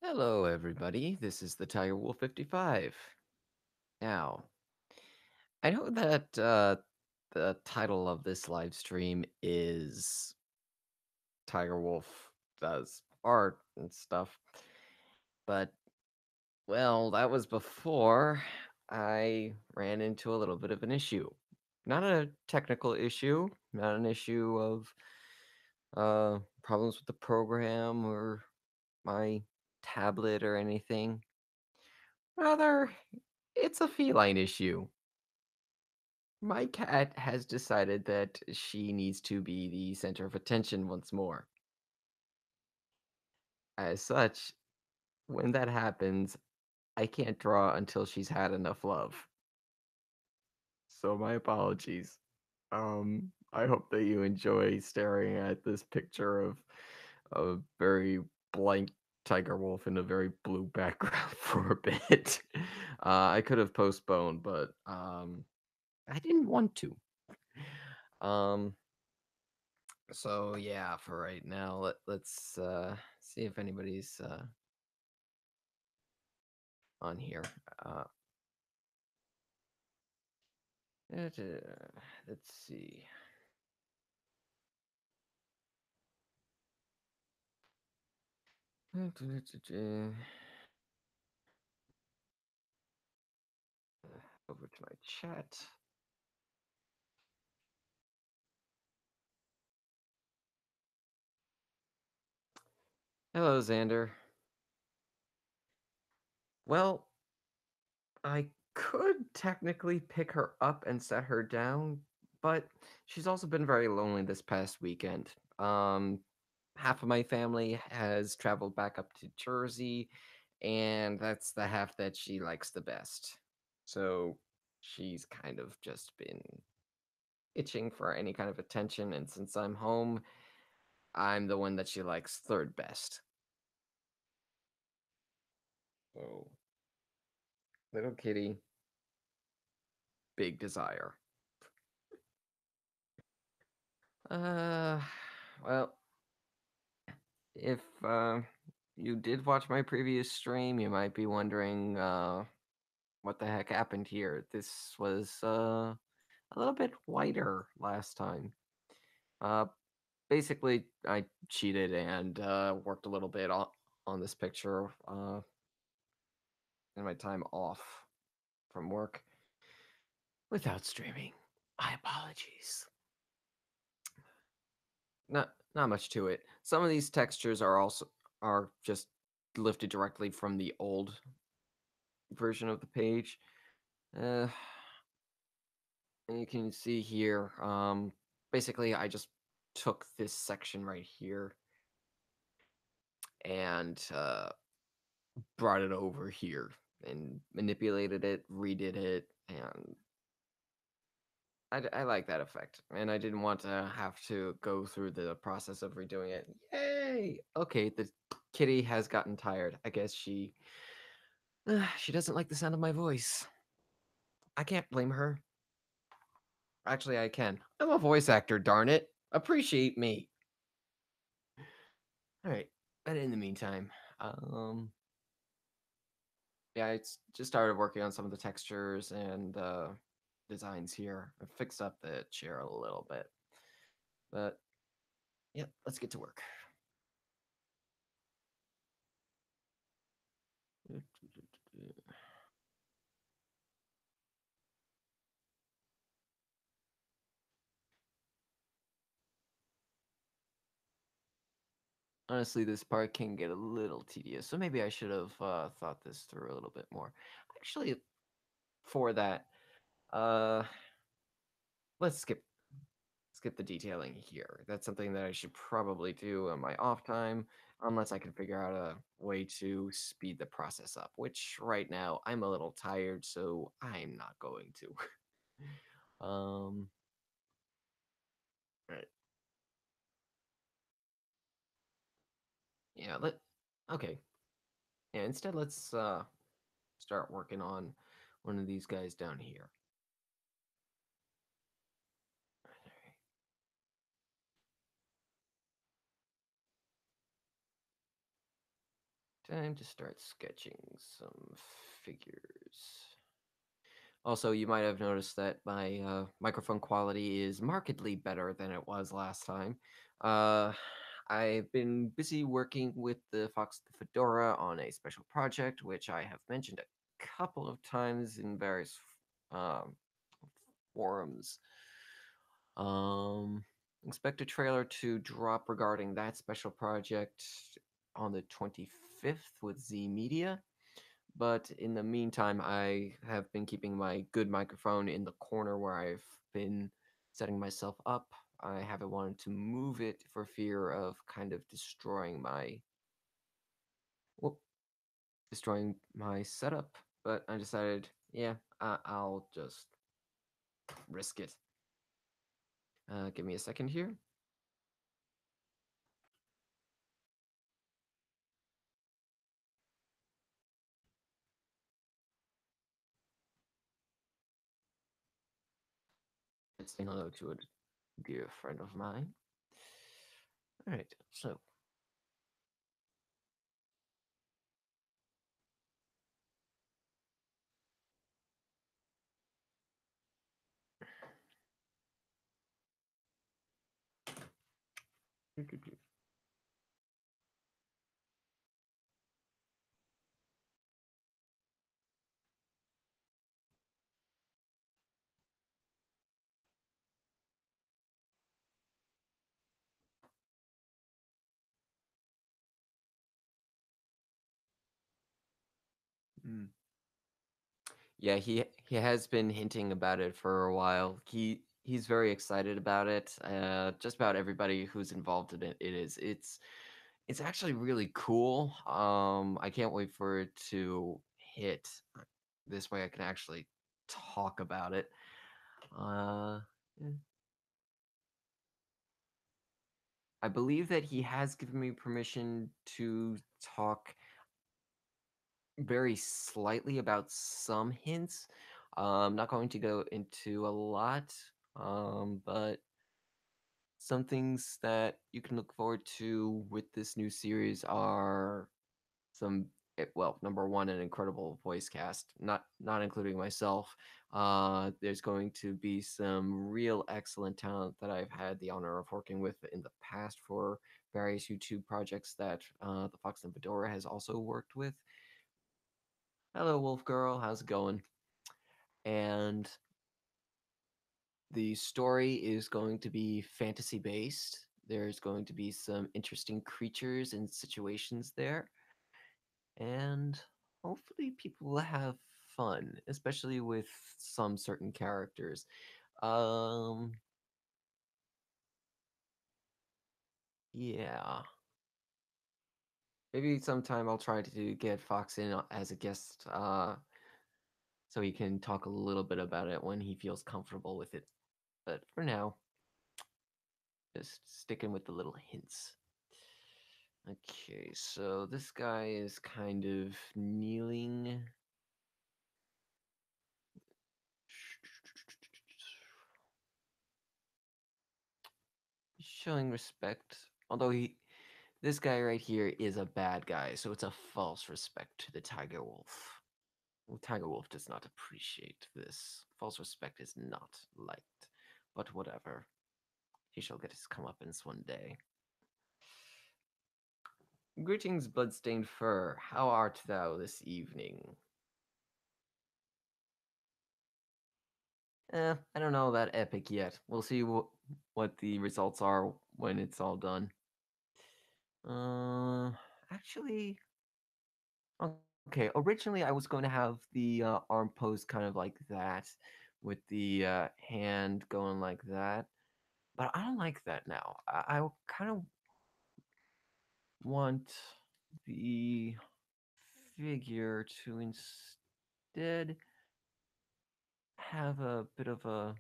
Hello, everybody. This is the Tigerwolf 55. Now, I know that the title of this live stream is Tigerwolf Does Art and stuff, but, well, that was before I ran into a little bit of an issue. Not a technical issue, not an issue of problems with the program or my tablet or anything. Rather, it's a feline issue. My cat has decided that she needs to be the center of attention once more. As such, when that happens, I can't draw until she's had enough love. So my apologies. I hope that you enjoy staring at this picture of a very blank tiger wolf in a very blue background for a bit. I could have postponed, but I didn't want to. Um, So yeah, for right now, let's see if anybody's on here. Uh, let's see. Over to my chat. Hello, Xander. Well, I could technically pick her up and set her down, but she's also been very lonely this past weekend. Half of my family has traveled back up to Jersey, and that's the half that she likes the best. So she's kind of just been itching for any kind of attention, and since I'm home, I'm the one that she likes third best. So, little kitty, big desire. Uh, well, if you did watch my previous stream, you might be wondering what the heck happened here. This was a little bit whiter last time. Uh, Basically, I cheated and worked a little bit on this picture in my time off from work without streaming. My apologies. Not much to it. Some of these textures are just lifted directly from the old version of the page. Uh, and you can see here, basically I just took this section right here and brought it over here and manipulated it, redid it, and I like that effect. And I didn't want to have to go through the process of redoing it. Yay! Okay, the kitty has gotten tired. I guess she doesn't like the sound of my voice. I can't blame her. Actually, I can. I'm a voice actor, darn it. Appreciate me. All right. But in the meantime, um, yeah, just started working on some of the textures and designs here. I fixed up the chair a little bit, but yeah, let's get to work. Honestly, this part can get a little tedious, so maybe I should have thought this through a little bit more. Actually, for that, uh, let's skip the detailing here. That's something that I should probably do on my off time, unless I can figure out a way to speed the process up, which right now I'm a little tired, so I'm not going to. Right. Yeah, okay. Yeah, instead let's start working on one of these guys down here. Time to start sketching some figures. Also, you might have noticed that my microphone quality is markedly better than it was last time. Uh, I've been busy working with the Fox the Fedora on a special project, which I have mentioned a couple of times in various um, forums. Um, expect a trailer to drop regarding that special project on the 25th with Z Media. But in the meantime, I have been keeping my good microphone in the corner where I've been setting myself up. I haven't wanted to move it for fear of kind of well, destroying my setup. But I decided, yeah, I'll just risk it. Give me a second here. Let's say hello to a dear friend of mine. All right, so mm. Yeah, he has been hinting about it for a while. He's very excited about it. Just about everybody who's involved in it's actually really cool. I can't wait for it to hit. This way I can actually talk about it. Uh, eh, I believe that he has given me permission to talk very slightly about some hints. I'm not going to go into a lot, but some things that you can look forward to with this new series are well, number one, an incredible voice cast, not including myself. There's going to be some real excellent talent that I've had the honor of working with in the past for various YouTube projects that the Fox and Fedora has also worked with. Hello, Wolf Girl. How's it going? And the story is going to be fantasy based. There's going to be some interesting creatures and situations there. And hopefully, people will have fun, especially with some certain characters. Um, yeah. Maybe sometime I'll try to get Fox in as a guest so he can talk a little bit about it when he feels comfortable with it. But for now, just sticking with the little hints. Okay, so this guy is kind of kneeling. Showing respect. Although this guy right here is a bad guy, so it's a false respect to the Tiger Wolf. Well, Tiger Wolf does not appreciate this. False respect is not liked. But whatever. He shall get his comeuppance one day. Greetings, bloodstained fur. How art thou this evening? I don't know about epic yet. We'll see what the results are when it's all done. Uh, actually, okay. Originally, I was going to have the arm pose kind of like that, with the hand going like that, but I don't like that now. I kind of want the figure to instead have a bit of a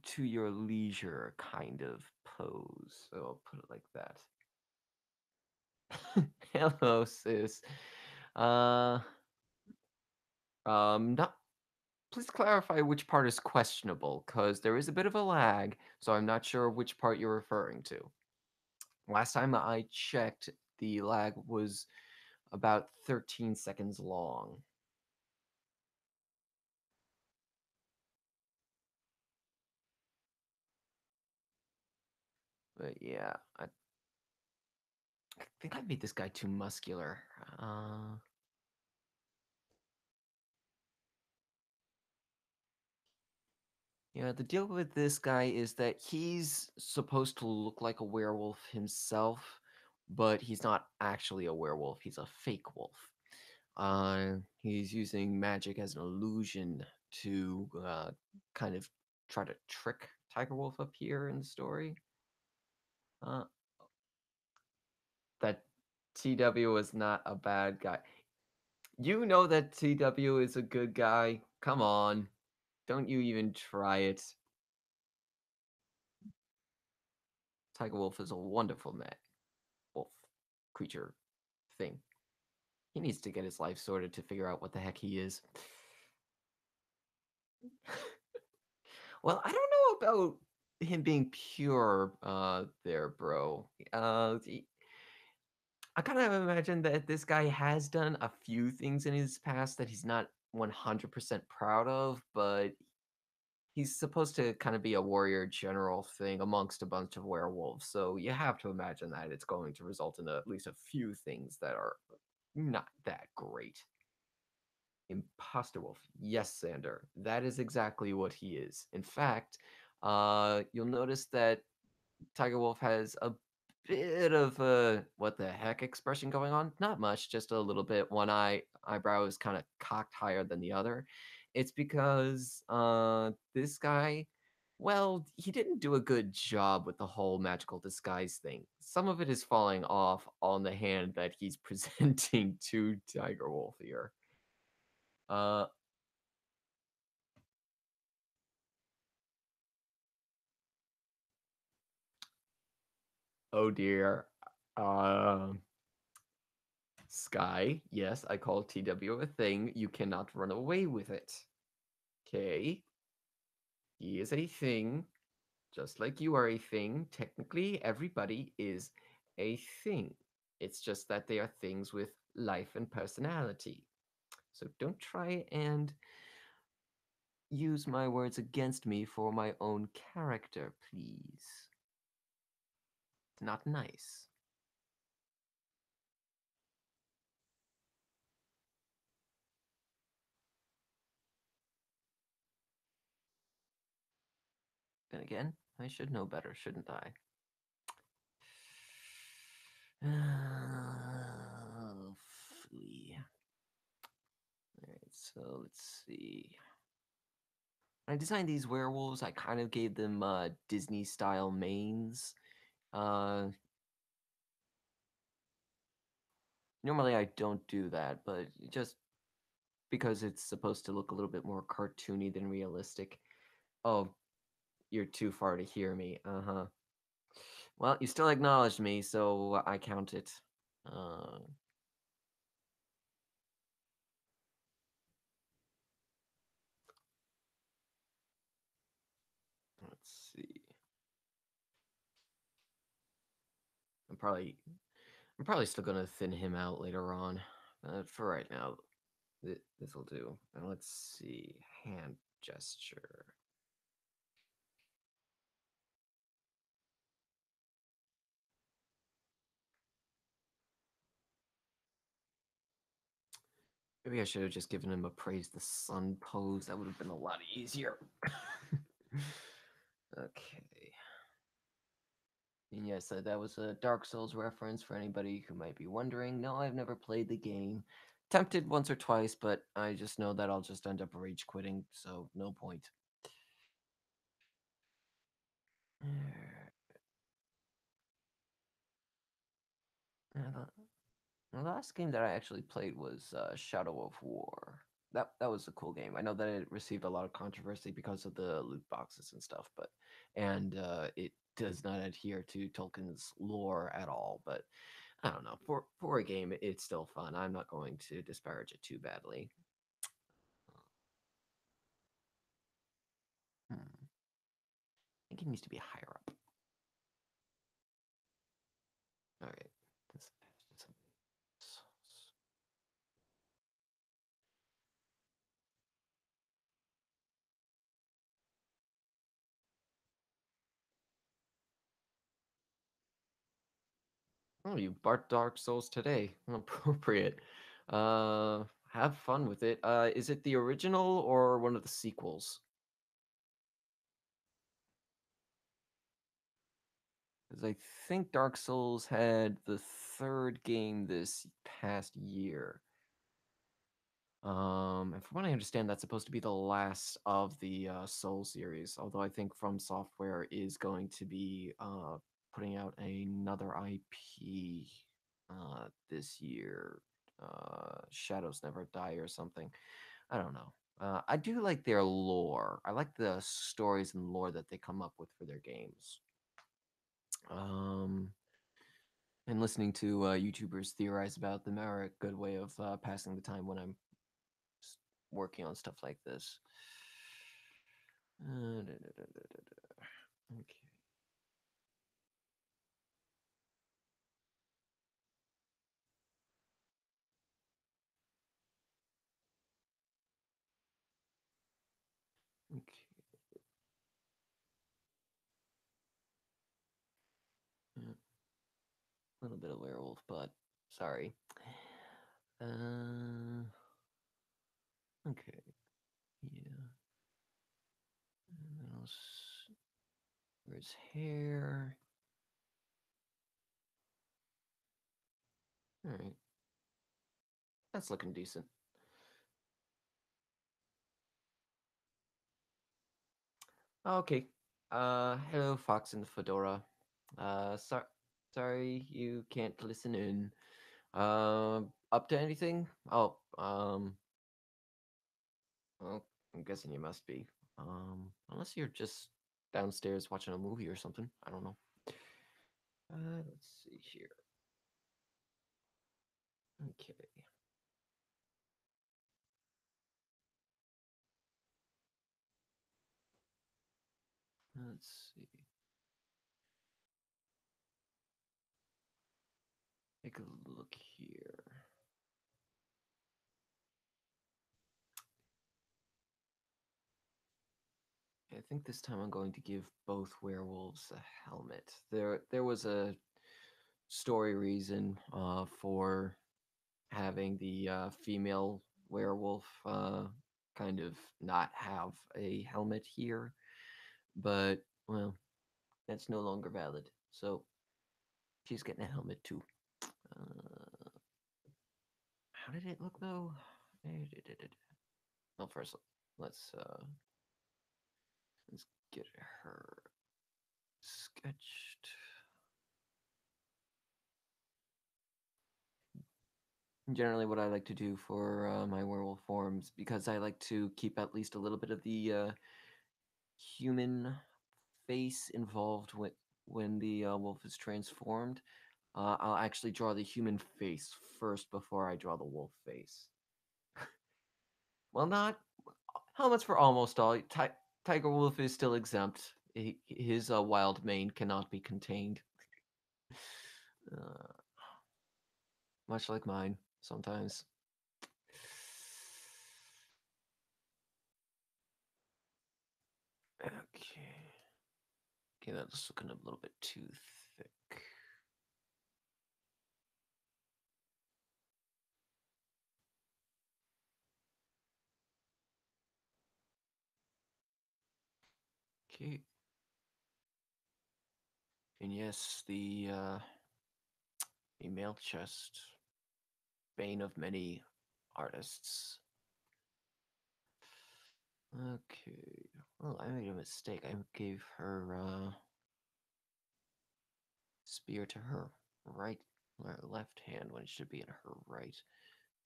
to your leisure kind of pose. So I'll put it like that. Hello, sis. Uh, not. Please clarify which part is questionable, because there is a bit of a lag, so I'm not sure which part you're referring to. Last time I checked, the lag was about 13 seconds long. But yeah, I think I made this guy too muscular. Uh, yeah, the deal with this guy is that he's supposed to look like a werewolf himself, but he's not actually a werewolf. He's a fake wolf. He's using magic as an illusion to kind of try to trick Tigerwolf up here in the story. Uh, that TW is not a bad guy. You know that TW is a good guy. Come on. Don't you even try it. Tiger Wolf is a wonderful man. Wolf. Creature. Thing. He needs to get his life sorted to figure out what the heck he is. Well, I don't know about him being pure there, bro. I kind of imagine that this guy has done a few things in his past that he's not 100% proud of, but he's supposed to kind of be a warrior general thing amongst a bunch of werewolves. So you have to imagine that it's going to result in at least a few things that are not that great. Imposter wolf. Yes, Xander. That is exactly what he is. In fact, you'll notice that Tiger Wolf has a bit of a what the heck expression going on. Not much, just a little bit. One eyebrow is kind of cocked higher than the other. It's because this guy, well, he didn't do a good job with the whole magical disguise thing. Some of it is falling off on the hand that he's presenting to Tiger Wolf here. Uh, oh dear. Um, Sky, yes, I call TW a thing. You cannot run away with it. Okay? He is a thing, just like you are a thing. Technically, everybody is a thing. It's just that they are things with life and personality. So don't try and use my words against me for my own character, please. It's not nice. Then again, I should know better, shouldn't I? Phooey. Alright, so let's see. When I designed these werewolves, I kind of gave them Disney style manes. Uh, Normally I don't do that, but just because it's supposed to look a little bit more cartoony than realistic. Oh, you're too far to hear me. Uh-huh. Well, you still acknowledged me, so I count it. Uh, let's see. I'm probably I'm probably still gonna thin him out later on. For right now, this will do. Now let's see. Hand gesture. Maybe I should have just given him a praise the sun pose. That would have been a lot easier. Okay. And yes, that was a Dark Souls reference for anybody who might be wondering. No, I've never played the game. Tempted once or twice, but I just know that I'll just end up rage quitting, so no point. The last game that I actually played was Shadow of War. That was a cool game. I know that it received a lot of controversy because of the loot boxes and stuff, but it does not adhere to Tolkien's lore at all. But I don't know. For a game, it's still fun. I'm not going to disparage it too badly. Hmm. I think it needs to be higher up. All right. Let's- Oh, you bought Dark Souls today. Appropriate. Have fun with it. Is it the original or one of the sequels? Because I think Dark Souls had the third game this past year. And from what I understand, that's supposed to be the last of the Soul series. Although I think From Software is going to be putting out another IP this year. Shadows Never Die or something. I don't know. I do like their lore. I like the stories and lore that they come up with for their games. Um, and listening to YouTubers theorize about them are a good way of passing the time when I'm working on stuff like this. Okay. Okay. Yeah, a little bit of werewolf, but sorry. Uh, okay. Yeah. And then where's hair? All right. That's looking decent. Okay. Hello, Fox in the Fedora. Sorry you can't listen in. Up to anything? Well, I'm guessing you must be. Unless you're just downstairs watching a movie or something. I don't know. Let's see here. Okay. Let's see. Take a look here. I think this time I'm going to give both werewolves a helmet. There was a story reason for having the female werewolf kind of not have a helmet here, but well, that's no longer valid. So she's getting a helmet too. Uh, how did it look though? Well, first let's get her sketched. Generally, what I like to do for my werewolf forms, because I like to keep at least a little bit of the human face involved when the wolf is transformed, I'll actually draw the human face first before I draw the wolf face. Well, not helmets for almost all. Tiger Wolf is still exempt. His wild mane cannot be contained. Uh, much like mine, sometimes. Okay. Okay, that's looking a little bit too thick. Okay. And yes, the male chest, bane of many artists. Okay. Well, I made a mistake. I gave her spear to her right or left hand when it should be in her right.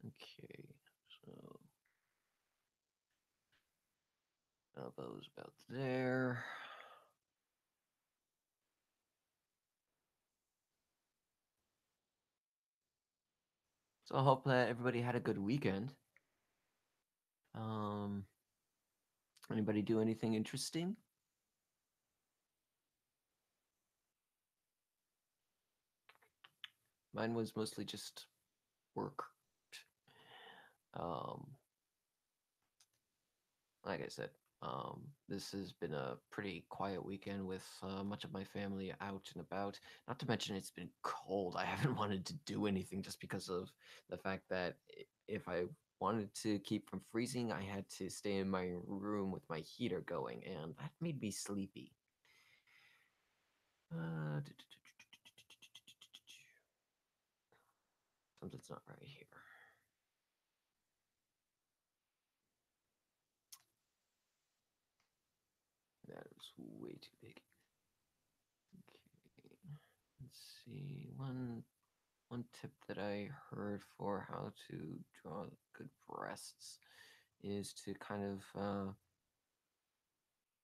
Okay. So elbows about there. So I hope that everybody had a good weekend. Um, anybody do anything interesting? Mine was mostly just work. Um, like I said, This has been a pretty quiet weekend with much of my family out and about. Not to mention, it's been cold. I haven't wanted to do anything just because of the fact that if I wanted to keep from freezing, I had to stay in my room with my heater going, and that made me sleepy. Uh, Something's not right here. That is way too big. Okay. Let's see. One tip that I heard for how to draw good breasts is to kind of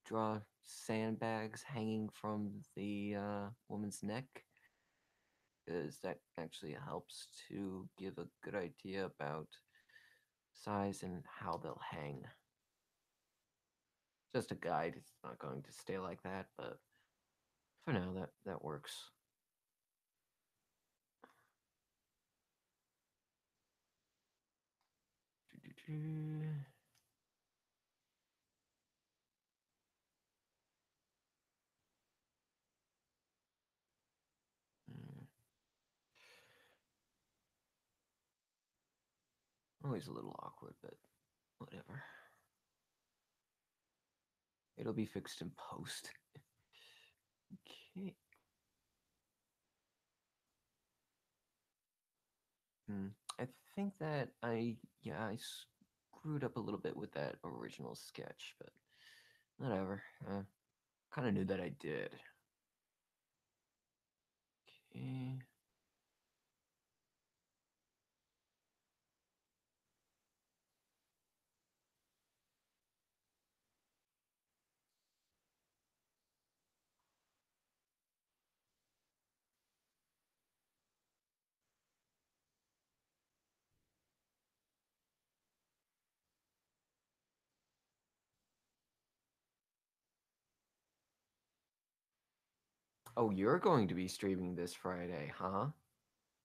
draw sandbags hanging from the woman's neck, because that actually helps to give a good idea about size and how they'll hang. Just a guide. It's not going to stay like that, but for now that works. Mm, Always a little awkward, but whatever. It'll be fixed in post. Okay. Hmm. I think that I screwed up a little bit with that original sketch, but whatever. Kind of knew that I did. Okay. Oh, you're going to be streaming this Friday, huh?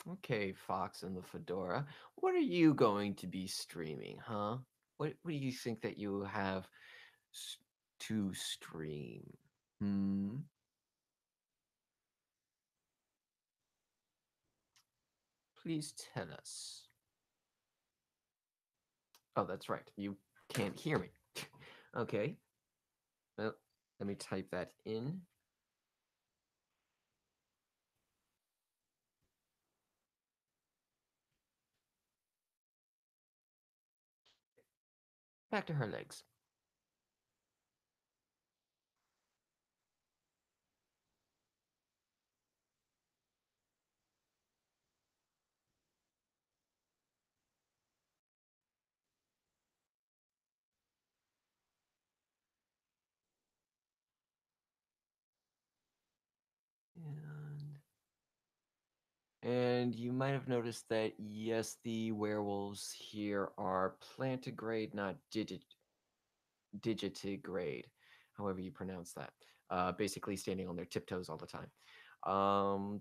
Okay, Fox and the Fedora. What are you going to be streaming, huh? What do you think that you have to stream? Hmm. Please tell us. Oh, that's right. You can't hear me. Okay. Well, let me type that in. Back to her legs. And you might have noticed that yes, the werewolves here are plantigrade, not digitigrade, however you pronounce that. Basically standing on their tiptoes all the time.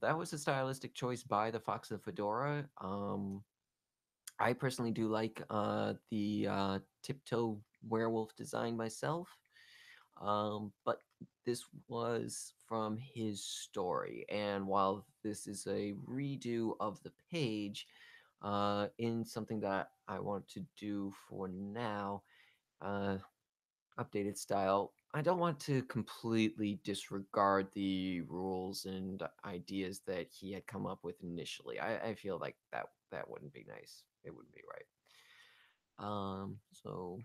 That was a stylistic choice by the Fox and Fedora. I personally do like the tiptoe werewolf design myself. But this was from his story, and while this is a redo of the page, in something that I want to do for now, uh, updated style, I don't want to completely disregard the rules and ideas that he had come up with initially. I feel like that wouldn't be nice. It wouldn't be right. So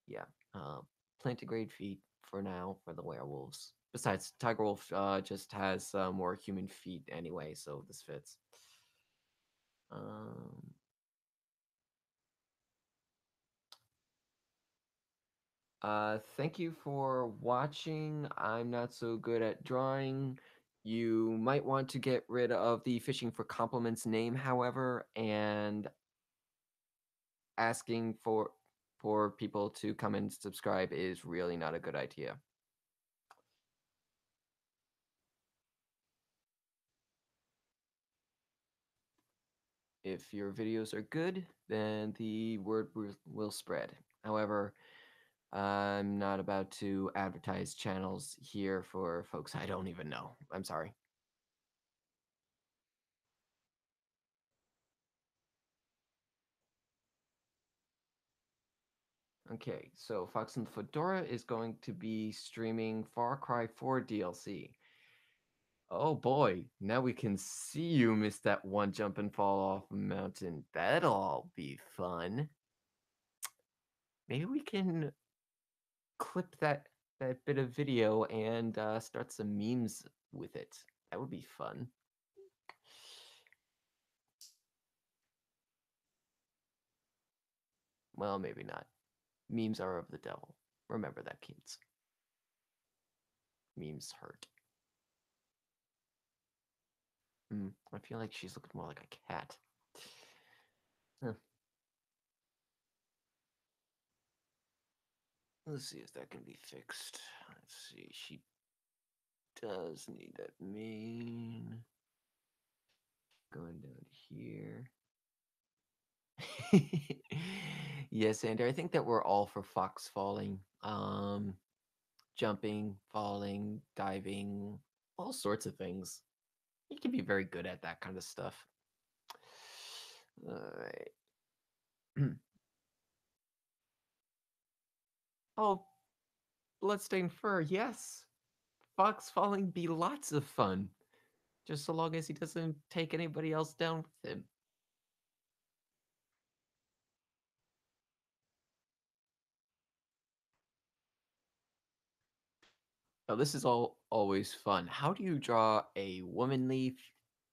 yeah, uh, plantigrade feet for now for the werewolves. Besides, Tigerwolf just has more human feet anyway, so this fits. Um, Thank you for watching. I'm not so good at drawing. You might want to get rid of the fishing for compliments name, however, and asking for people to come and subscribe is really not a good idea. If your videos are good, then the word will spread. However, I'm not about to advertise channels here for folks I don't even know. I'm sorry. Okay, so Fox and the Fedora is going to be streaming Far Cry 4 DLC. Oh boy, now we can see you miss that one jump and fall off a mountain. That'll all be fun. Maybe we can clip that bit of video and start some memes with it. That would be fun. Well, maybe not. Memes are of the devil. Remember that, kids. Memes hurt. I feel like she's looking more like a cat. Huh. Let's see if that can be fixed. Let's see. She does need that main. Going down here. Yes, Andrew, I think that we're all for fox falling. Jumping, falling, diving, all sorts of things. You can be very good at that kind of stuff. Alright. Oh, bloodstained fur, yes. Fox falling be lots of fun. Just so long as he doesn't take anybody else down with him. Oh, this is all always fun. How do you draw a womanly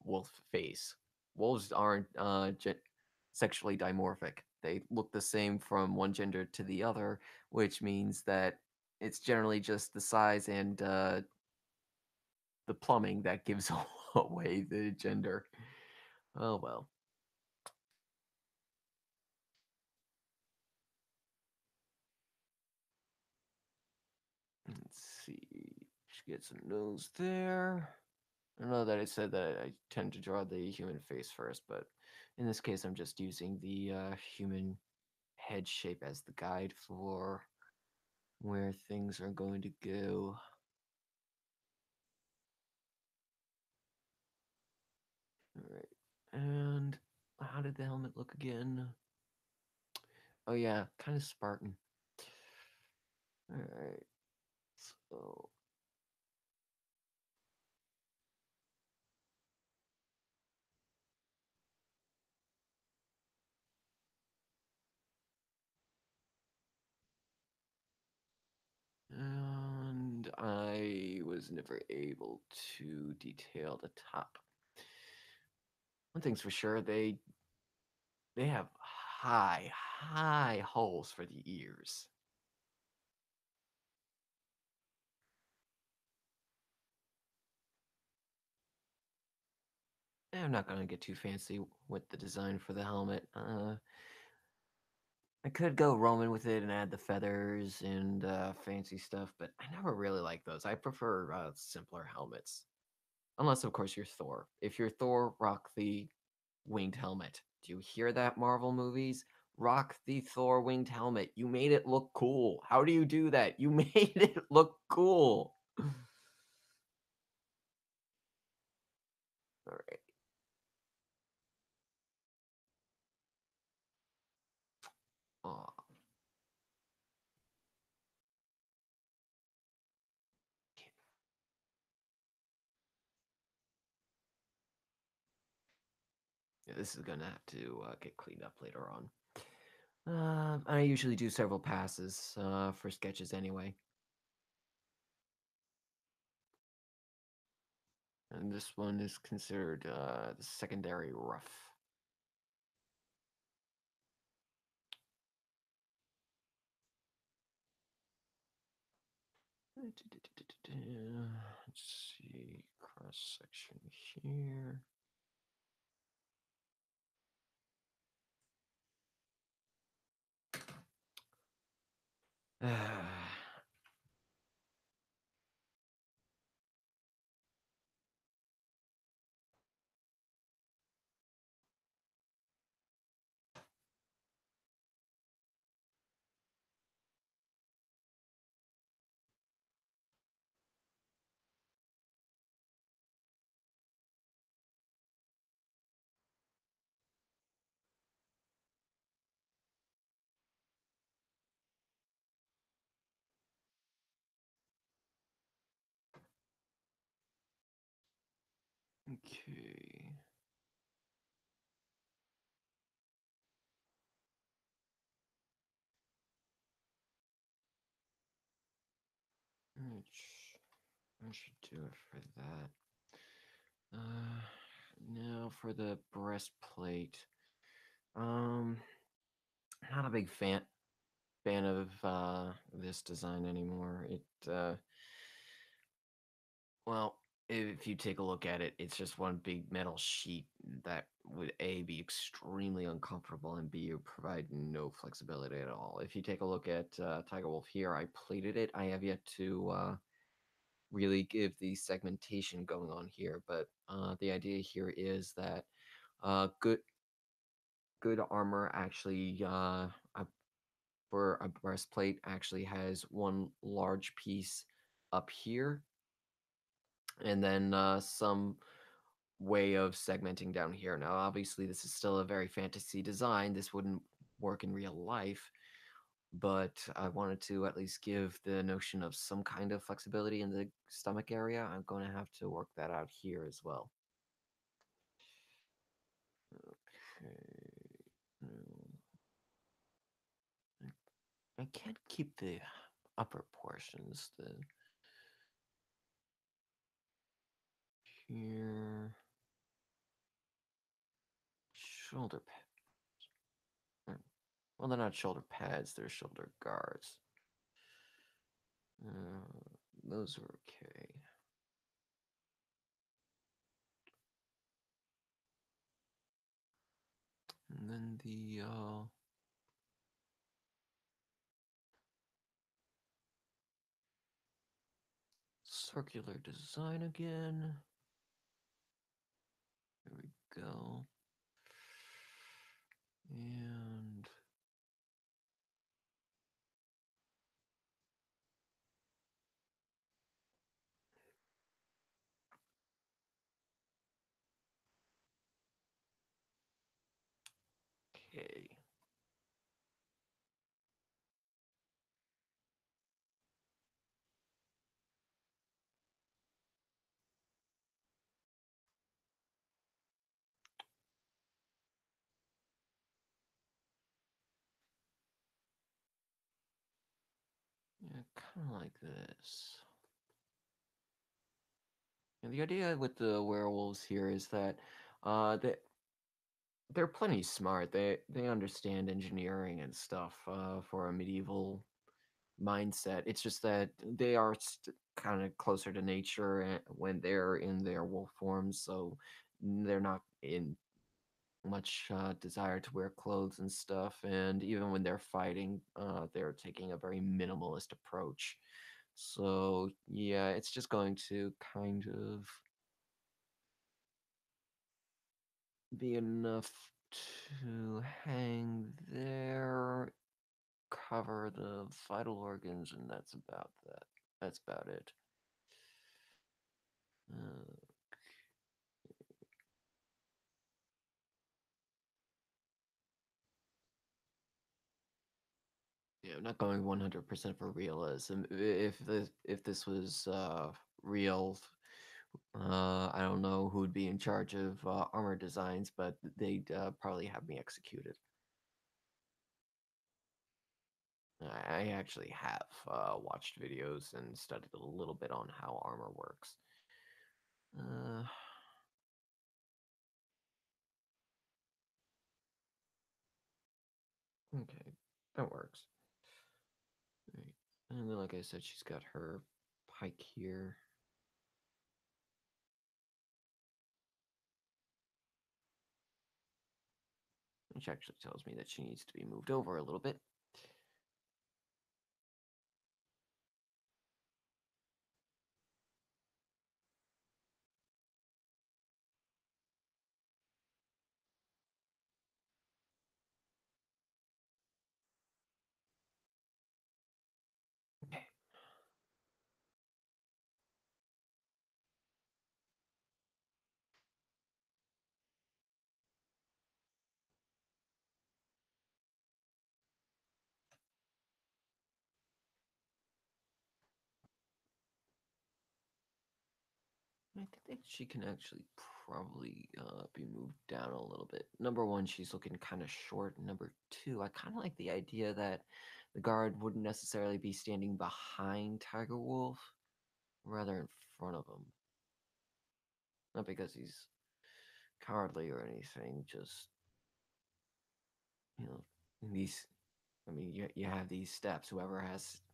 wolf face? Wolves aren't sexually dimorphic. They look the same from one gender to the other, which means that it's generally just the size and the plumbing that gives away the gender. Oh well. Let's see. She gets a nose there. I know that I said that I tend to draw the human face first, but in this case, I'm just using the human head shape as the guide for where things are going to go. All right. And how did the helmet look again? Oh yeah, kind of Spartan. All right. So and I was never able to detail the top. One thing's for sure, they have high holes for the ears. I'm not gonna get too fancy with the design for the helmet. I could go Roman with it and add the feathers and fancy stuff, but I never really like those. I prefer simpler helmets. Unless, of course, you're Thor. If you're Thor, rock the winged helmet. Do you hear that, Marvel movies? Rock the Thor winged helmet. You made it look cool. How do you do that? You made it look cool. All right. Aw. Yeah, this is gonna have to get cleaned up later on. I usually do several passes for sketches anyway. And this one is considered the secondary rough. Let's see, cross section here. Okay. Which I should do it for that. Uh, Now for the breastplate. Um, Not a big fan of this design anymore. Well, if you take a look at it, it's just one big metal sheet that would A, be extremely uncomfortable, and B, would provide no flexibility at all. If you take a look at Tigerwolf here, I plated it. I have yet to really give the segmentation going on here, but the idea here is that good armor actually for a breastplate actually has one large piece up here, and then some way of segmenting down here. Now, obviously, this is still a very fantasy design. This wouldn't work in real life, but I wanted to at least give the notion of some kind of flexibility in the stomach area. I'm going to have to work that out here as well. Okay. I can't keep the upper portions. The here shoulder pad. Well, they're not shoulder pads. They're shoulder guards. Those are okay. And then the circular design again. There we go. And okay. Yeah, kind of like this. And the idea with the werewolves here is that they're plenty smart. They understand engineering and stuff for a medieval mindset. It's just that they are kind of closer to nature when they're in their wolf forms, so they're not in much desire to wear clothes and stuff. And even when they're fighting, they're taking a very minimalist approach. So yeah, it's just going to kind of be enough to hang there, cover the vital organs, and that's about that. That's about it. Uh, yeah, I'm not going 100% for realism. If this was real, I don't know who would be in charge of armor designs, but they'd probably have me executed. I actually have watched videos and studied a little bit on how armor works. Uh, okay, that works. Right. And then, like I said, she's got her pike here, which actually tells me that she needs to be moved over a little bit. Okay. I think that she can actually probably be moved down a little bit. Number one, she's looking kind of short. Number two, I kind of like the idea that the guard wouldn't necessarily be standing behind Tiger Wolf, rather in front of him. Not because he's cowardly or anything, just, you know, these, I mean, you have these steps. Whoever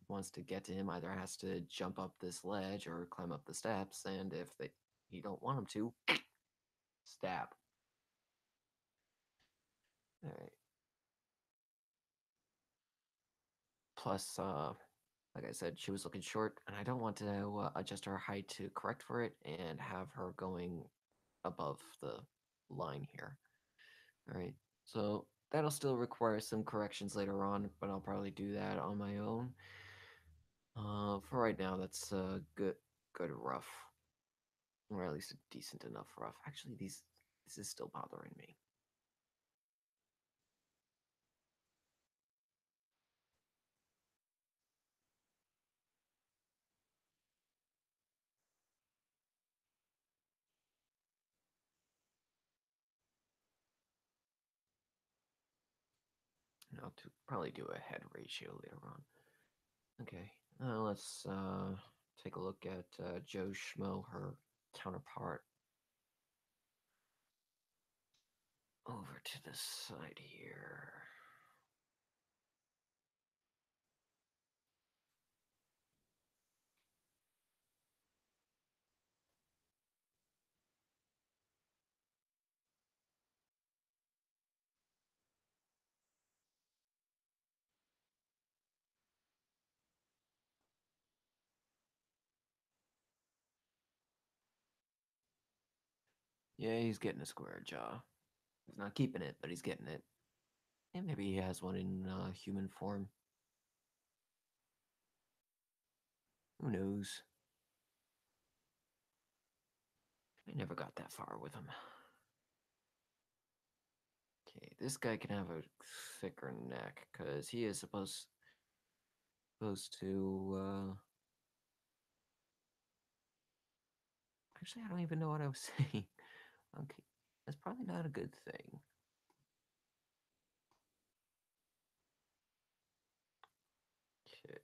wants to get to him either has to jump up this ledge or climb up the steps, and if you don't want him to, stab. All right. Plus, like I said, she was looking short, and I don't want to adjust her height to correct for it and have her going above the line here. All right, so that'll still require some corrections later on, but I'll probably do that on my own. For right now, that's good rough, or at least a decent enough rough. Actually, this is still bothering me. I'll probably do a head ratio later on. Okay, let's take a look at Joe Schmo, her counterpart. Over to the side here. Yeah, he's getting a square jaw. He's not keeping it, but he's getting it. And maybe he has one in human form. Who knows? I never got that far with him. Okay, this guy can have a thicker neck because he is supposed to. Actually, I don't even know what I was saying. Okay, that's probably not a good thing. Okay.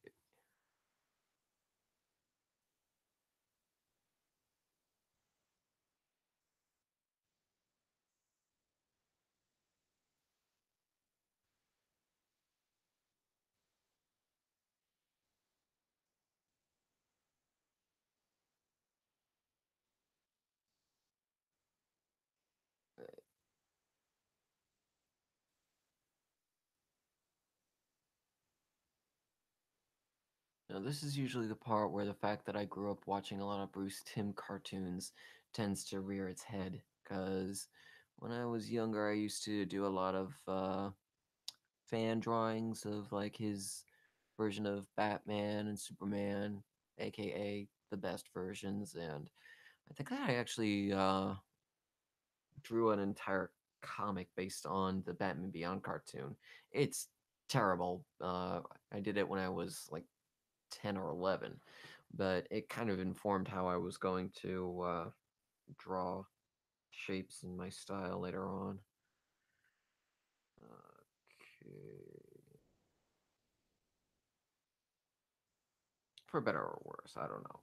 Now, this is usually the part where the fact that I grew up watching a lot of Bruce Timm cartoons tends to rear its head. Because when I was younger, I used to do a lot of fan drawings of like his version of Batman and Superman, aka the best versions. And I think that I actually drew an entire comic based on the Batman Beyond cartoon. It's terrible. I did it when I was like 10 or 11, but it kind of informed how I was going to draw shapes in my style later on. Okay. For better or worse, I don't know.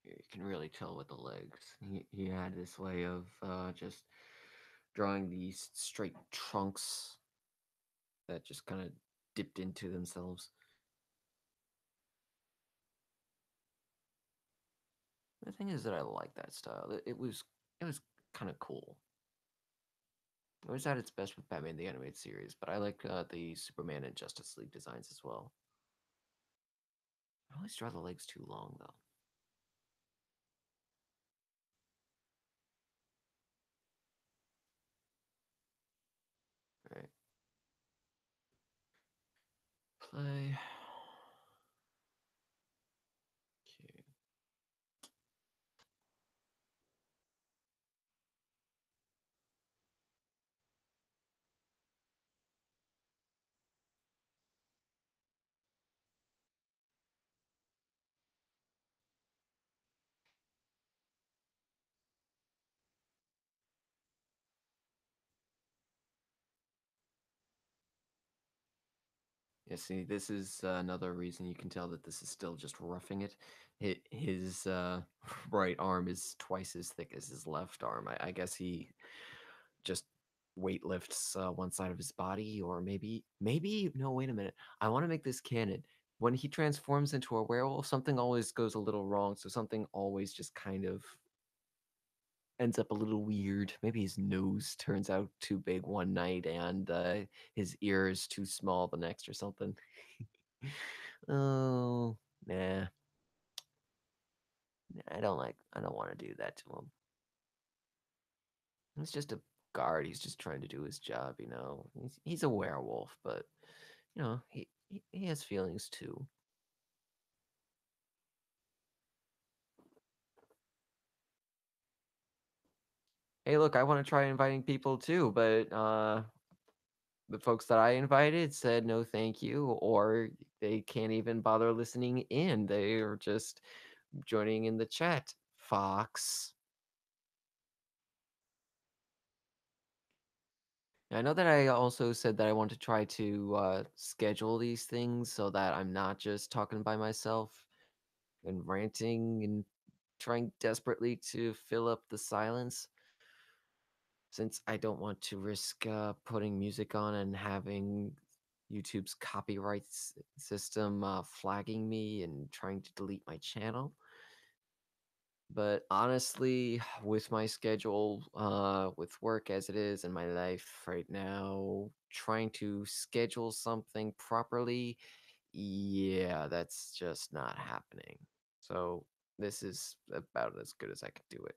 You can really tell with the legs. He had this way of just drawing these straight trunks that just kind of dipped into themselves. The thing is that I like that style. It was kind of cool. It was at its best with Batman the Animated Series, but I like the Superman and Justice League designs as well. I always draw the legs too long though. Right. Play. Okay. Yeah, see, this is another reason you can tell that this is still just roughing it. His right arm is twice as thick as his left arm. I guess he just weight lifts one side of his body, or maybe no. Wait a minute. I want to make this canon. When he transforms into a werewolf, something always goes a little wrong. So something always just kind of ends up a little weird. Maybe his nose turns out too big one night, and his ear is too small the next, or something. Oh, nah. I don't want to do that to him. He's just a guard. He's just trying to do his job, you know. He's a werewolf, but you know, he has feelings too. Hey, look, I want to try inviting people too, but the folks that I invited said no thank you, or they can't even bother listening in. They are just joining in the chat. Fox. I know that I also said that I want to try to schedule these things so that I'm not just talking by myself and ranting and trying desperately to fill up the silence, since I don't want to risk putting music on and having YouTube's system flagging me and trying to delete my channel. But honestly, with my schedule, with work as it is in my life right now, trying to schedule something properly, yeah, that's just not happening. So this is about as good as I could do it.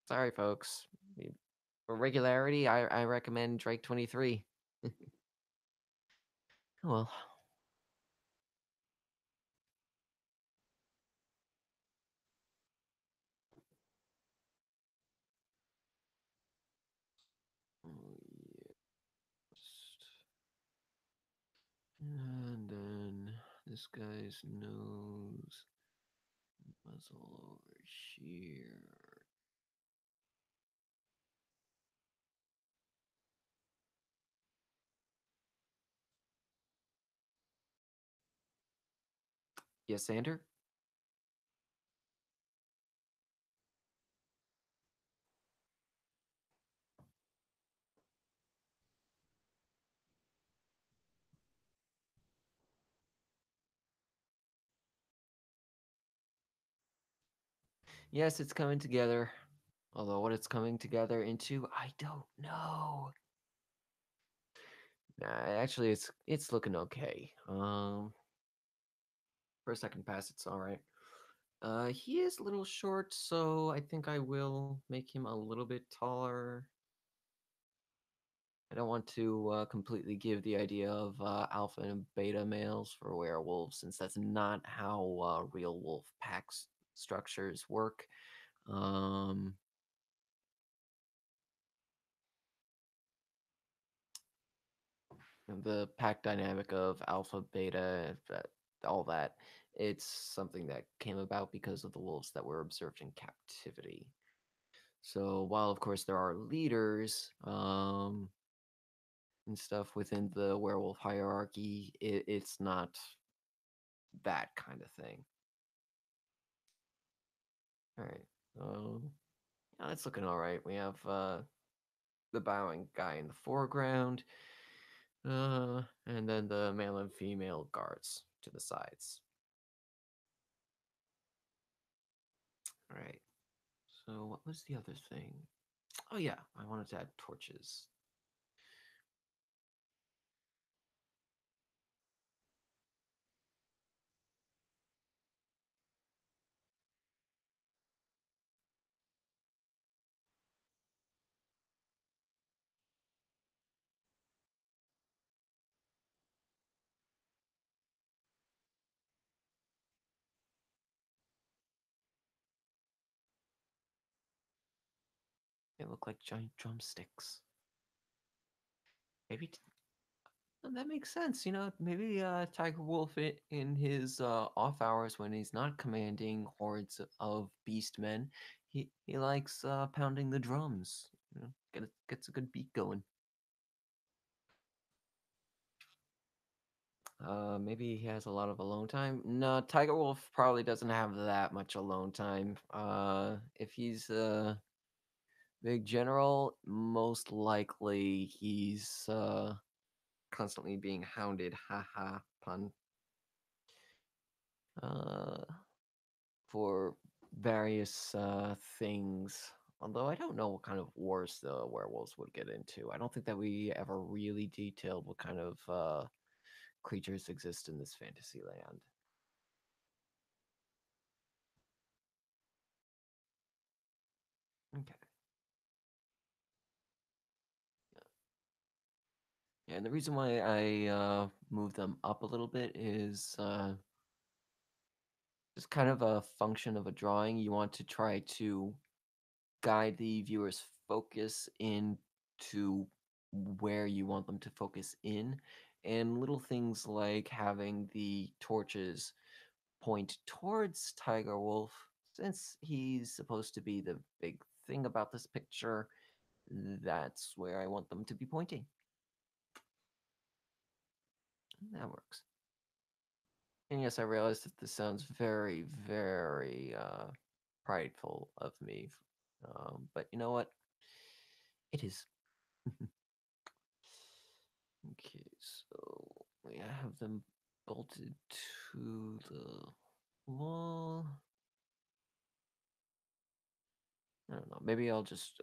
Sorry, folks. For regularity, I recommend Drake 23. Well, yes. And then this guy's nose, muzzle over here. Yes, Sander? Yes, it's coming together. Although what it's coming together into, I don't know. Nah, actually, it's looking okay. For a second pass, it's all right. He is a little short, so I think I will make him a little bit taller. I don't want to completely give the idea of alpha and beta males for werewolves, since that's not how real wolf packs structures work. Um, the pack dynamic of alpha, beta, all that, it's something that came about because of the wolves that were observed in captivity. So while of course there are leaders and stuff within the werewolf hierarchy, it's not that kind of thing. All right, so yeah, it's looking all right. We have the bowing guy in the foreground, and then the male and female guards to the sides. All right. So what was the other thing? Oh yeah, I wanted to add torches. look like giant drumsticks. Maybe that makes sense. Maybe Tiger Wolf in his off hours when he's not commanding hordes of beastmen, he likes pounding the drums. Gets a good beat going. Maybe he has a lot of alone time. No, Tiger Wolf probably doesn't have that much alone time. If he's a big general, most likely he's constantly being hounded. Haha, pun. Uh, for various things. Although I don't know what kind of wars the werewolves would get into. I don't think that we ever really detailed what kind of creatures exist in this fantasy land. Okay. Yeah, and the reason why I moved them up a little bit is just kind of a function of a drawing. You want to try to guide the viewer's focus into where you want them to focus in. And little things like having the torches point towards Tiger Wolf, since he's supposed to be the big thing about this picture, that's where I want them to be pointing. That works. And yes, I realize that this sounds very, very prideful of me. But you know what? It is. Okay, so we have them bolted to the wall. I don't know. Maybe I'll just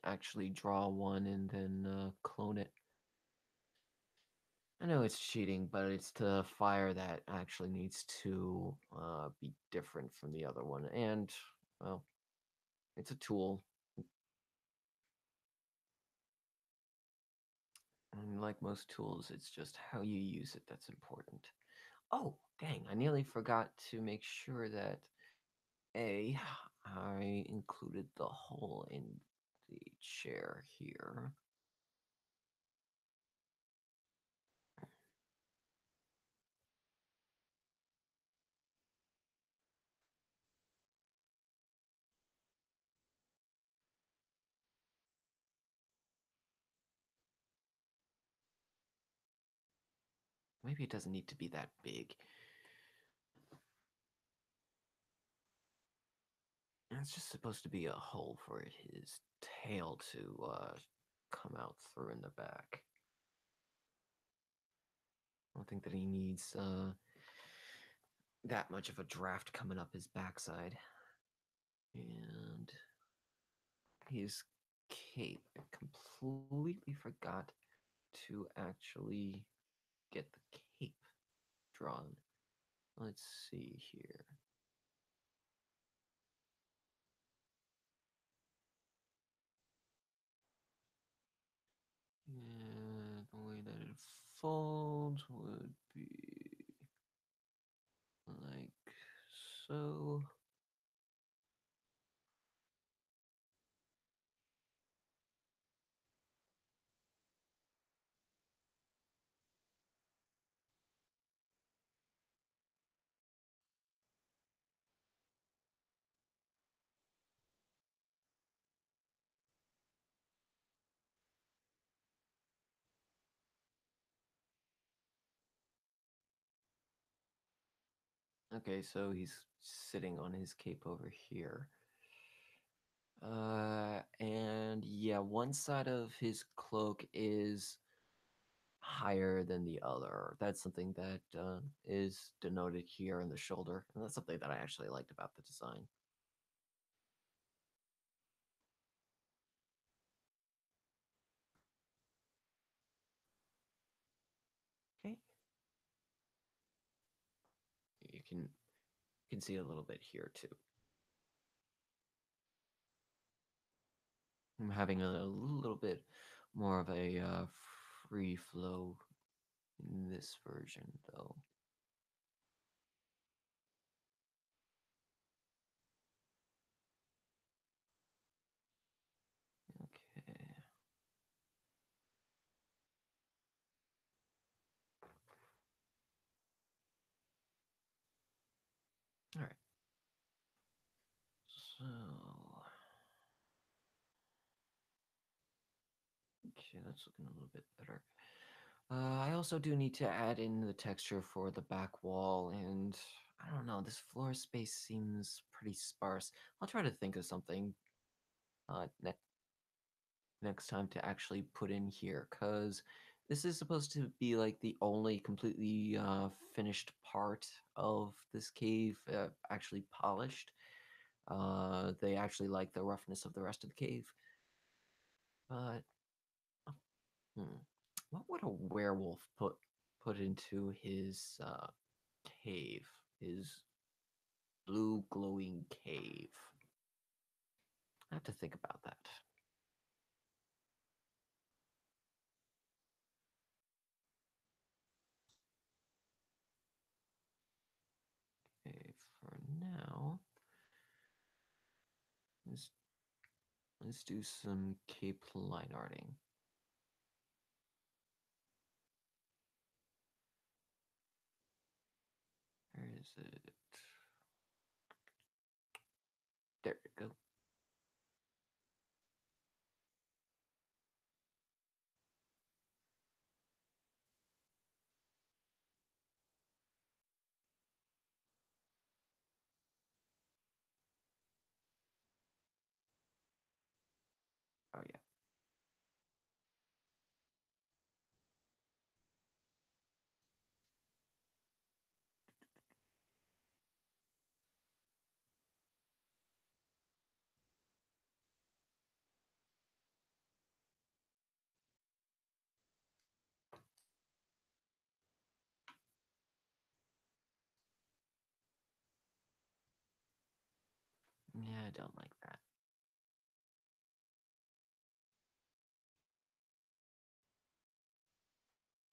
actually draw one and then clone it. I know it's cheating, but it's the fire that actually needs to be different from the other one. And, well, it's a tool. And like most tools, it's just how you use it that's important. Oh, dang, I nearly forgot to make sure that I included the hole in the chair here. Maybe it doesn't need to be that big. It's just supposed to be a hole for his tail to come out through in the back. I don't think that he needs that much of a draft coming up his backside. And his cape. I completely forgot to actually get the cape drawn. Let's see here. And the way that it folds would be like so. Okay, so he's sitting on his cape over here. And yeah, one side of his cloak is higher than the other. That's something that is denoted here in the shoulder. And that's something that I actually liked about the design. Okay. You can see a little bit here too. I'm having a little bit more of a free flow in this version though. that's looking a little bit better. I also do need to add in the texture for the back wall, and I don't know, this floor space seems pretty sparse. I'll try to think of something next time to actually put in here, because this is supposed to be like the only completely finished part of this cave, actually polished. They actually like the roughness of the rest of the cave, but hmm, what would a werewolf put into his cave? His blue glowing cave. I have to think about that. Okay, for now, let's let's do some cape line arting. Where is it? There we go. Oh yeah. Yeah, I don't like that.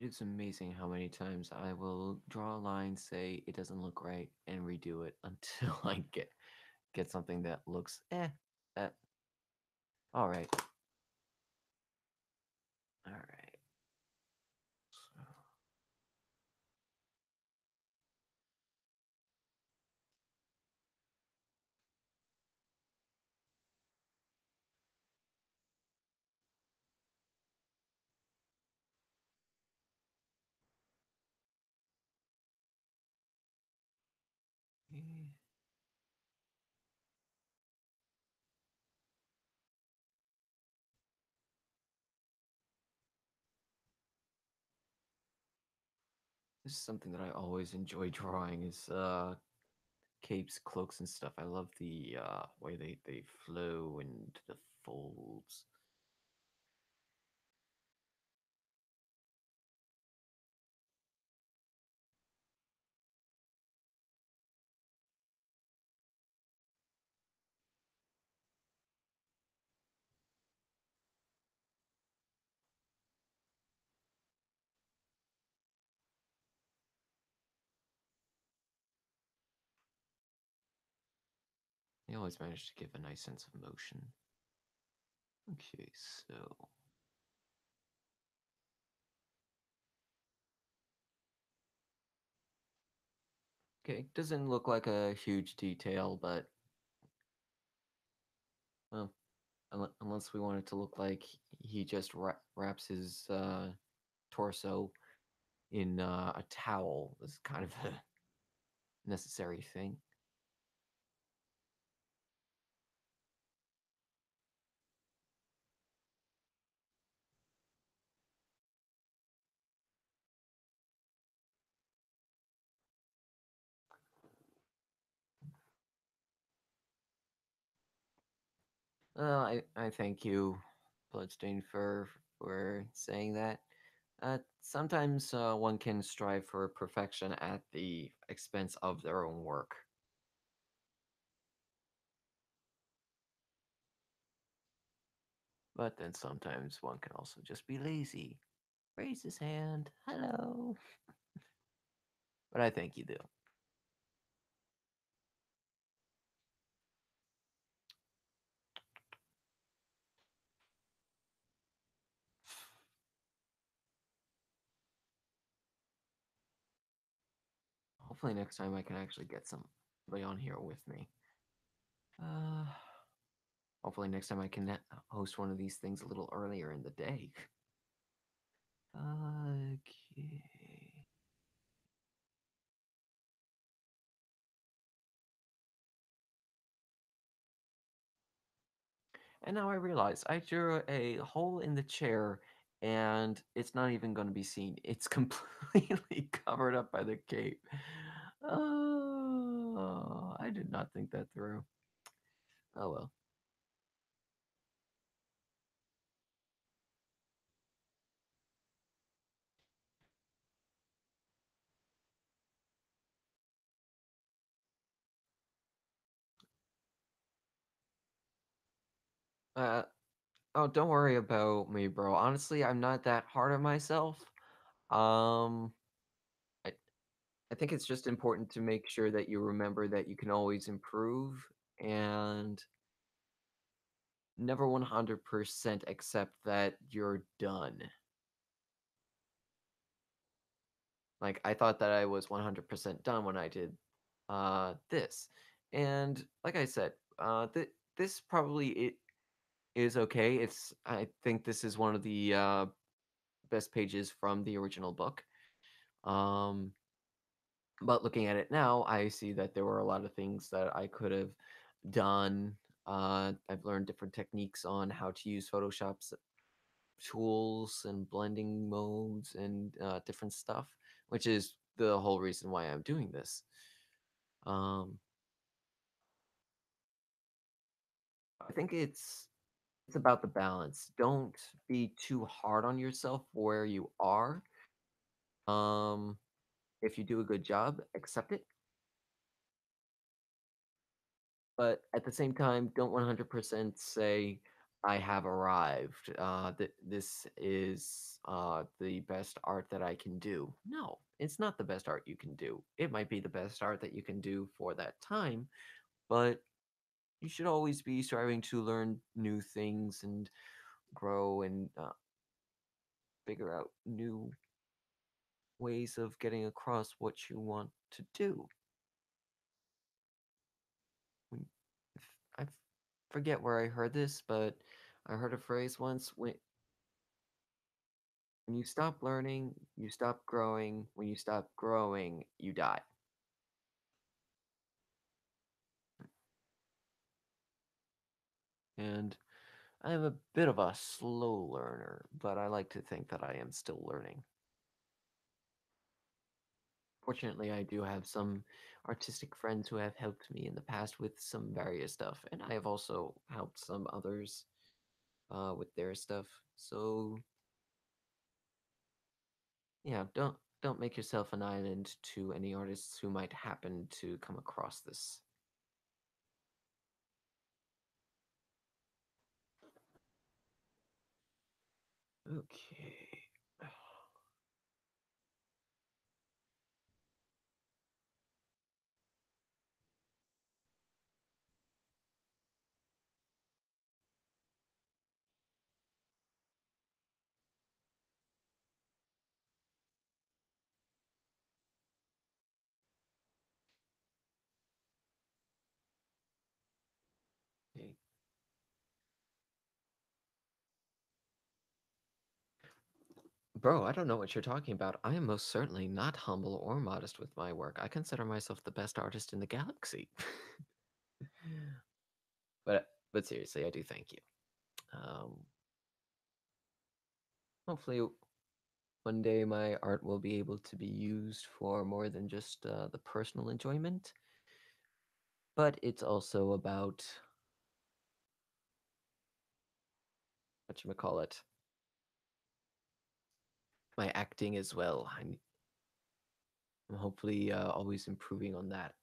It's amazing how many times I will draw a line, say it doesn't look right, and redo it until I get something that looks that all right. All right. So, eh, this is something that I always enjoy drawing is capes, cloaks, and stuff. I love the way they flow and the folds. They always manage to give a nice sense of motion. Okay, so okay, doesn't look like a huge detail, but well, unless we want it to look like he just wraps his torso in a towel, is kind of a necessary thing. I thank you, Bloodstain, for saying that. Sometimes one can strive for perfection at the expense of their own work, but then sometimes one can also just be lazy. Raise his hand. Hello. But I thank you, though. Hopefully next time I can actually get somebody on here with me. Uh, Hopefully next time I can host one of these things a little earlier in the day. Okay. And now I realize I drew a hole in the chair and it's not even going to be seen. It's completely covered up by the cape. Oh, I did not think that through. Oh well. Uh, oh, don't worry about me, bro. Honestly, I'm not that hard on myself. Um, I, I think it's just important to make sure that you remember that you can always improve and never 100% accept that you're done. Like I thought that I was 100% done when I did this. And like I said, this probably it is okay. It's I think this is one of the best pages from the original book. Um but looking at it now, I see that there were a lot of things that I could have done. I've learned different techniques on how to use Photoshop's tools and blending modes and different stuff, which is the whole reason why I'm doing this. Um, I think it's about the balance. Don't be too hard on yourself where you are. Um, if you do a good job, accept it. But at the same time, don't 100% say, I have arrived. This is the best art that I can do. No, it's not the best art you can do. It might be the best art that you can do for that time, but you should always be striving to learn new things and grow and figure out new ways of getting across what you want to do. When- I forget where I heard this, but I heard a phrase once when you stop learning, you stop growing. When you stop growing, you die. And I am a bit of a slow learner, but I like to think that I am still learning. Fortunately, I do have some artistic friends who have helped me in the past with some various stuff, and I have also helped some others with their stuff. So yeah, don't make yourself an island to any artists who might happen to come across this. Okay. Okay. Bro, I don't know what you're talking about. I am most certainly not humble or modest with my work. I consider myself the best artist in the galaxy. But seriously, I do thank you. Um, hopefully one day my art will be able to be used for more than just the personal enjoyment, but it's also about what you call it, my acting as well. I'm hopefully always improving on that.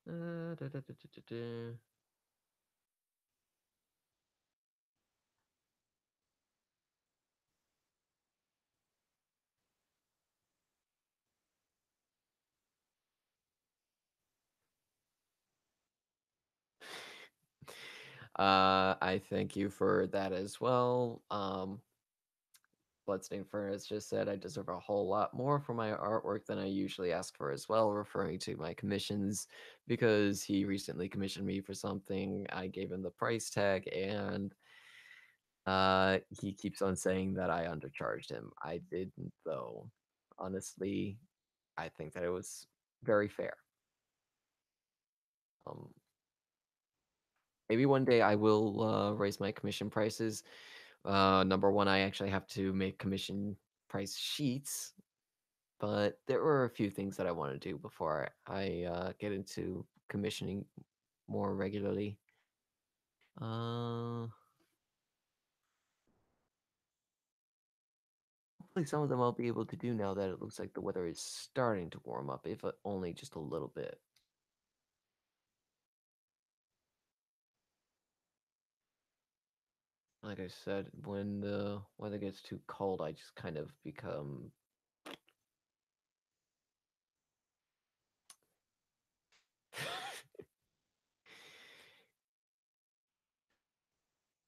Da, da, da, da, da, da. I thank you for that as well. Bloodstained Furnace just said I deserve a whole lot more for my artwork than I usually ask for as well, referring to my commissions because he recently commissioned me for something. I gave him the price tag, and He keeps on saying that I undercharged him. I didn't, though. Honestly, I think that it was very fair. Um, Maybe one day I will raise my commission prices. Number one, I actually have to make commission price sheets, but there were a few things that I want to do before I get into commissioning more regularly. Uh, Hopefully, some of them I'll be able to do now that it looks like the weather is starting to warm up, if only just a little bit. Like I said, when the weather gets too cold, I just kind of become.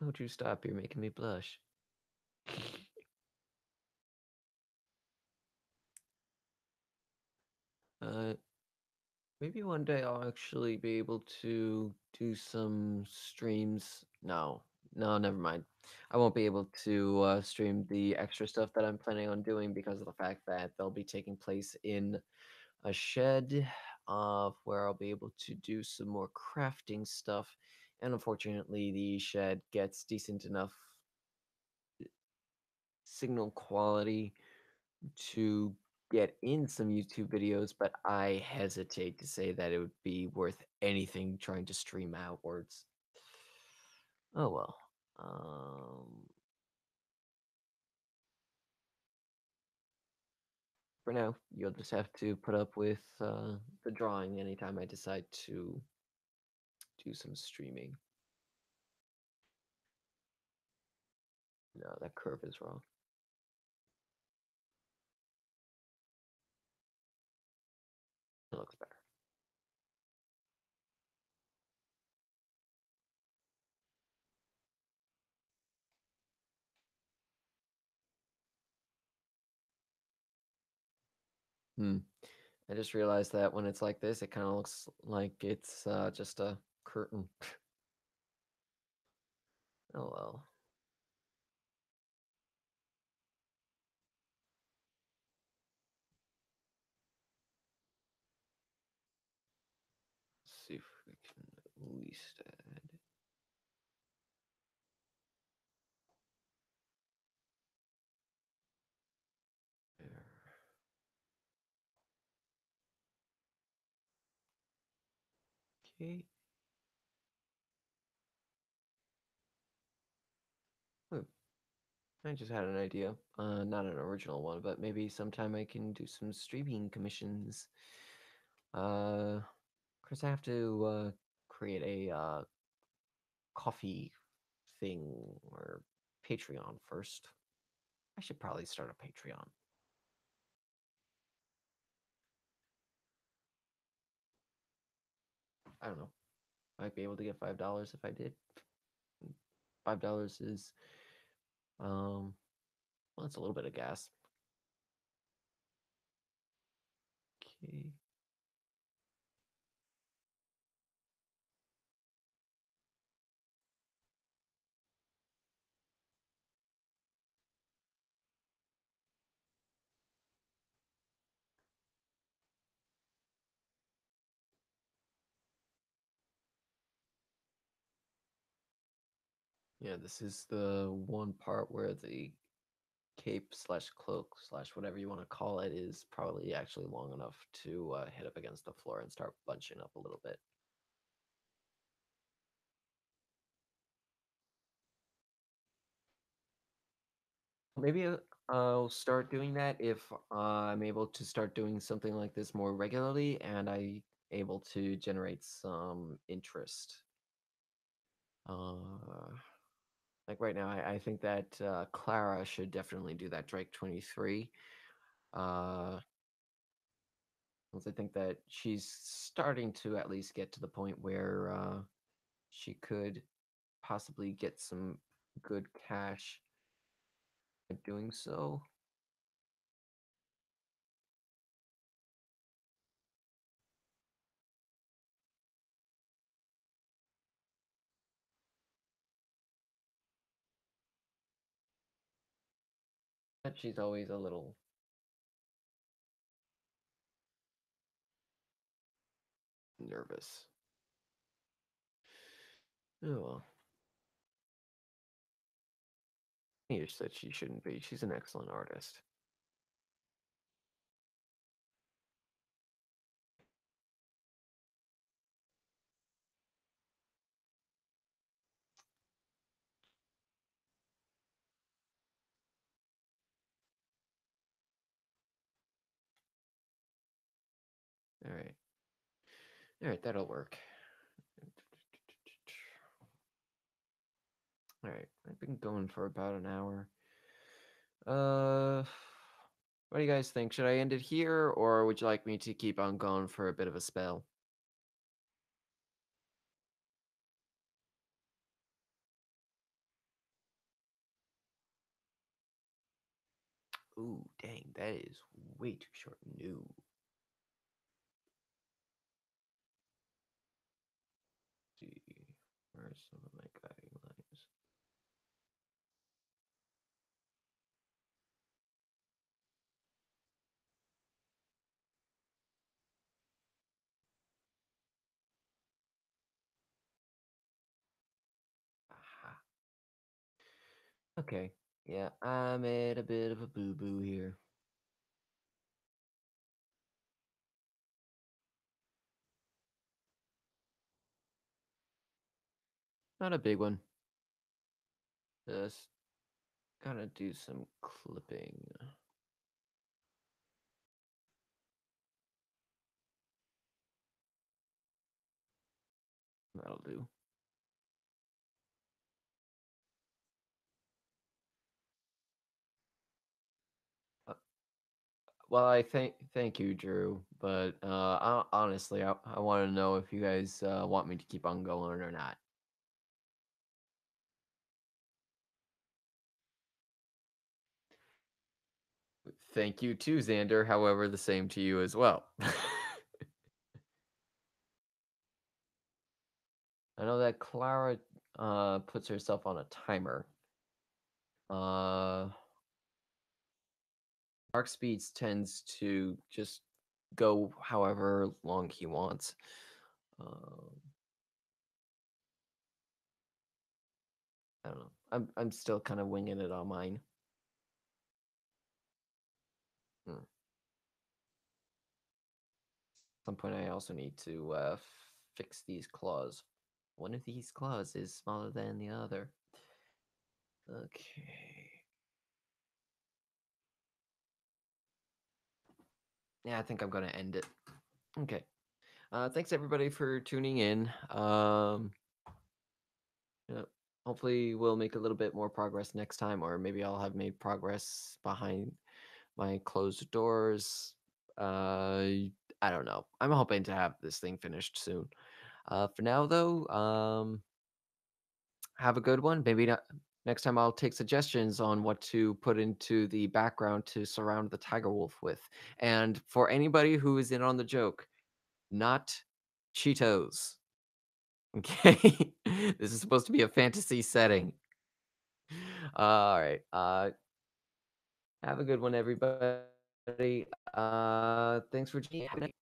Don't you stop, you're making me blush. Uh, Maybe one day I'll actually be able to do some streams. No, no, never mind. I won't be able to stream the extra stuff that I'm planning on doing because of the fact that they'll be taking place in a shed where I'll be able to do some more crafting stuff. And unfortunately, the shed gets decent enough signal quality to get in some YouTube videos, but I hesitate to say that it would be worth anything trying to stream outwards. Oh well. Um, for now, you'll just have to put up with the drawing anytime I decide to do some streaming. No, that curve is wrong. It looks better. Hmm. I just realized that when it's like this, it kind of looks like it's just a curtain. Oh well. Let's see if we can at least add there. Okay. Oh, I just had an idea. Not an original one, but maybe sometime I can do some streaming commissions. Of course, I have to create a coffee thing or Patreon first. I should probably start a Patreon. I don't know. Might be able to get $5 if I did. $5 is well, it's a little bit of gas. Okay. Yeah, this is the one part where the cape slash cloak slash whatever you want to call it is probably actually long enough to hit up against the floor and start bunching up a little bit. Maybe I'll start doing that if I'm able to start doing something like this more regularly and I able to generate some interest. Uh, like right now, I think that Clara should definitely do that Drake 23. Uh, because I think that she's starting to at least get to the point where she could possibly get some good cash by doing so. But she's always a little nervous. Oh well. You said she shouldn't be. She's an excellent artist. All right. All right, that'll work. All right, I've been going for about an hour. Uh, what do you guys think? Should I end it here, or would you like me to keep on going for a bit of a spell? Ooh, dang, that is way too short. No. See, where's some of my guiding lines? Aha. Okay. Yeah, I made a bit of a boo-boo here. Not a big one. Just gotta do some clipping. That'll do. Uh, well, I thank you, Drew. But honestly, I want to know if you guys want me to keep on going or not. Thank you too, Xander. However, the same to you as well. I know that Clara puts herself on a timer. Uh, Mark Speeds tends to just go however long he wants. Um, I don't know. I'm still kind of winging it on mine. Hmm. At some point, I also need to fix these claws. One of these claws is smaller than the other. Okay. Yeah, I think I'm gonna end it. Okay. Thanks everybody for tuning in. Yeah, hopefully we'll make a little bit more progress next time, or maybe I'll have made progress behind my closed doors. I don't know. I'm hoping to have this thing finished soon. For now, though, have a good one. Maybe not, next time I'll take suggestions on what to put into the background to surround the tiger wolf with. And for anybody who is in on the joke, not Cheetos. Okay, this is supposed to be a fantasy setting. All right. Have a good one, everybody. Thanks for tuning in.